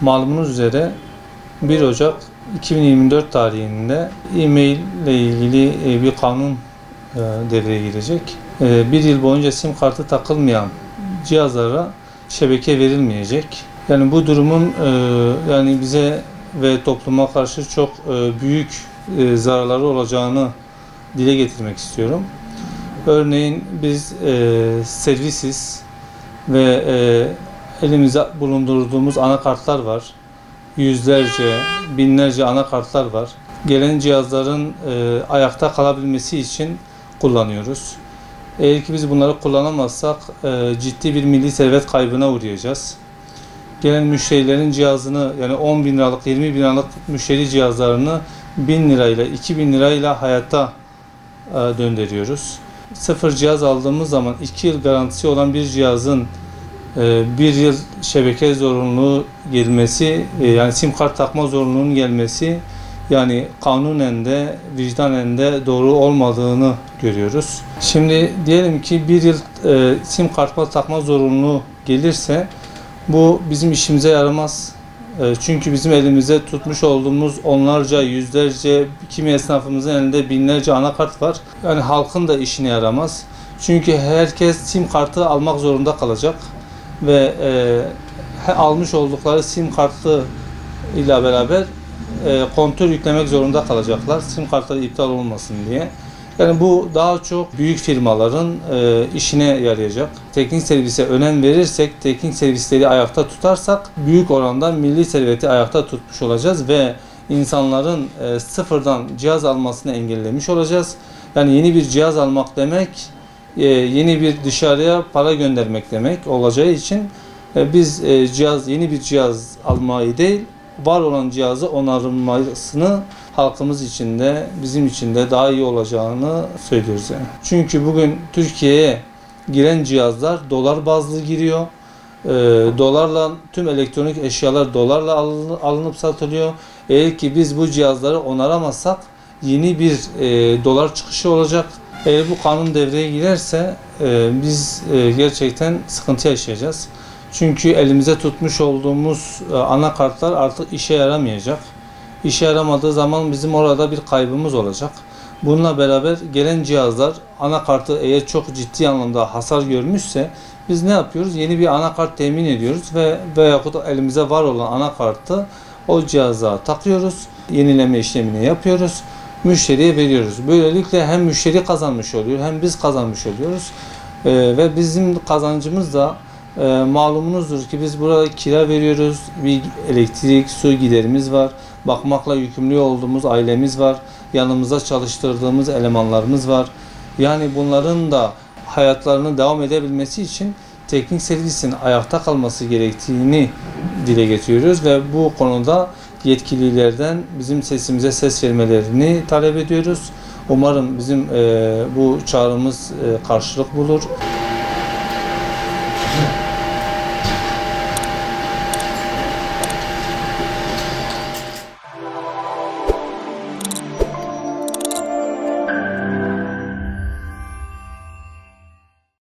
Malumunuz üzere 1 Ocak 2024 tarihinde e-mail ile ilgili bir kanun devreye girecek. Bir yıl boyunca sim kartı takılmayan cihazlara şebeke verilmeyecek. Yani bu durumun yani bize ve topluma karşı çok büyük zararları olacağını dile getirmek istiyorum. Örneğin biz servisiz ve elimizde bulundurduğumuz anakartlar var. Yüzlerce, binlerce anakartlar var. Gelen cihazların ayakta kalabilmesi için kullanıyoruz. Eğer ki biz bunları kullanamazsak ciddi bir milli servet kaybına uğrayacağız. Gelen müşterilerin cihazını, yani 10 bin liralık, 20 bin liralık müşteri cihazlarını 1000 lirayla, 2000 lirayla hayata döndürüyoruz. Sıfır cihaz aldığımız zaman 2 yıl garantisi olan bir cihazın 1 yıl şebeke zorunluluğu gelmesi, yani sim kart takma zorunluluğunun gelmesi, yani kanunen de vicdanen de doğru olmadığını görüyoruz. Şimdi diyelim ki 1 yıl sim kart takma zorunluluğu gelirse bu bizim işimize yaramaz. Çünkü bizim elimizde tutmuş olduğumuz onlarca, yüzlerce, kimi esnafımızın elinde binlerce anakart var. Yani halkın da işine yaramaz. Çünkü herkes sim kartı almak zorunda kalacak ve almış oldukları sim kartı ile beraber kontör yüklemek zorunda kalacaklar. Sim kartları iptal olmasın diye. Yani bu daha çok büyük firmaların işine yarayacak. Teknik servise önem verirsek, teknik servisleri ayakta tutarsak büyük oranda milli serveti ayakta tutmuş olacağız ve insanların sıfırdan cihaz almasını engellemiş olacağız. Yani yeni bir cihaz almak demek, yeni bir dışarıya para göndermek demek olacağı için biz yeni bir cihaz almayı değil, var olan cihazı onarılmasını halkımız için de bizim için de daha iyi olacağını söylüyoruz yani. Çünkü bugün Türkiye'ye giren cihazlar dolar bazlı giriyor. Dolarla tüm elektronik eşyalar dolarla alınıp satılıyor. Eğer ki biz bu cihazları onaramazsak yeni bir dolar çıkışı olacak. Eğer bu kanun devreye girerse biz gerçekten sıkıntı yaşayacağız. Çünkü elimize tutmuş olduğumuz anakartlar artık işe yaramayacak. İşe yaramadığı zaman bizim orada bir kaybımız olacak. Bununla beraber gelen cihazlar, anakartı eğer çok ciddi anlamda hasar görmüşse biz ne yapıyoruz? Yeni bir anakart temin ediyoruz veyahut elimize var olan anakartı o cihaza takıyoruz. Yenileme işlemini yapıyoruz. Müşteriye veriyoruz. Böylelikle hem müşteri kazanmış oluyor hem biz kazanmış oluyoruz. Ve bizim kazancımız da malumunuzdur ki biz burada kira veriyoruz, bir elektrik, su giderimiz var, bakmakla yükümlü olduğumuz ailemiz var, yanımızda çalıştırdığımız elemanlarımız var. Yani bunların da hayatlarını devam edebilmesi için teknik servisin ayakta kalması gerektiğini dile getiriyoruz ve bu konuda yetkililerden bizim sesimize ses vermelerini talep ediyoruz. Umarım bizim bu çağrımız karşılık bulur.